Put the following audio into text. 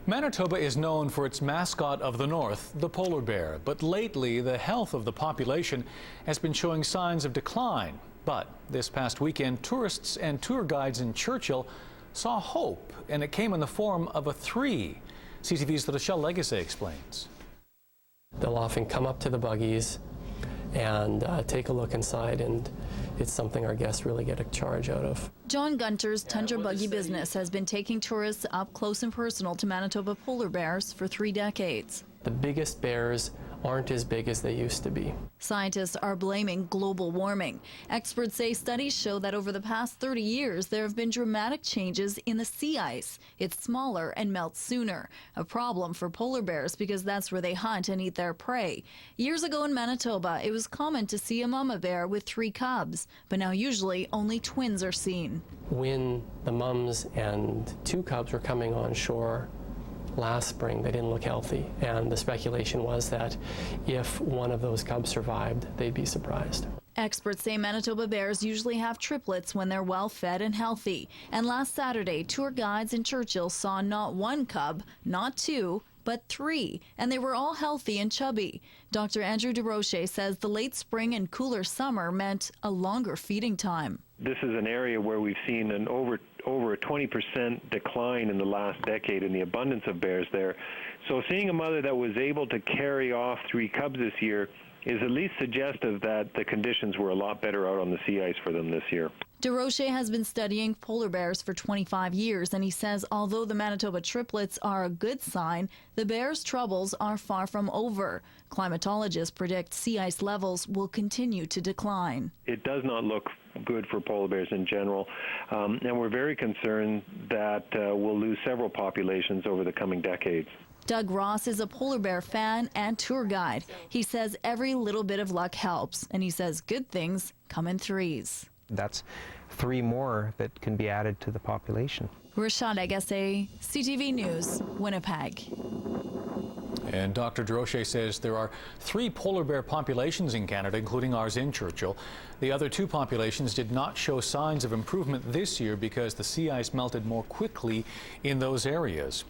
Manitoba is known for its mascot of the north, the polar bear, but lately the health of the population has been showing signs of decline. But this past weekend, tourists and tour guides in Churchill saw hope, and it came in the form of a 3. CTV's Churchill Legacy explains. They'll often come up to the buggies and take a look inside, and it's something our guests really get a charge out of. John Gunter's Tundra Buggy business has been taking tourists up close and personal to Manitoba polar bears for 3 decades. The biggest bears aren't as big as they used to be. Scientists are blaming global warming. Experts say studies show that over the past 30 years, there have been dramatic changes in the sea ice. It's smaller and melts sooner, a problem for polar bears because that's where they hunt and eat their prey. Years ago in Manitoba, it was common to see a mama bear with 3 cubs, but now usually only twins are seen. When the mums and 2 cubs were coming on shore last spring, they didn't look healthy, and the speculation was that if one of those cubs survived, they'd be surprised. Experts say Manitoba bears usually have triplets when they're well fed and healthy. And last Saturday, tour guides in Churchill saw not 1 cub, not 2, but 3, and they were all healthy and chubby. Dr. Andrew DeRoche says the late spring and cooler summer meant a longer feeding time. This is an area where we've seen an over a 20% decline in the last decade in the abundance of bears there. So seeing a mother that was able to carry off 3 cubs this year is at least suggestive that the conditions were a lot better out on the sea ice for them this year. DeRoche has been studying polar bears for 25 years, and he says although the Manitoba triplets are a good sign, the bears' troubles are far from over. Climatologists predict sea ice levels will continue to decline. It does not look good for polar bears in general, and we're very concerned that we'll lose several populations over the coming decades. Doug Ross is a polar bear fan and tour guide. He says every little bit of luck helps, and he says good things come in 3s. That's 3 more that can be added to the population. Rashad Agassi, CTV News, Winnipeg. And Dr. DeRoche says there are 3 polar bear populations in Canada, including ours in Churchill. The other 2 populations did not show signs of improvement this year because the sea ice melted more quickly in those areas.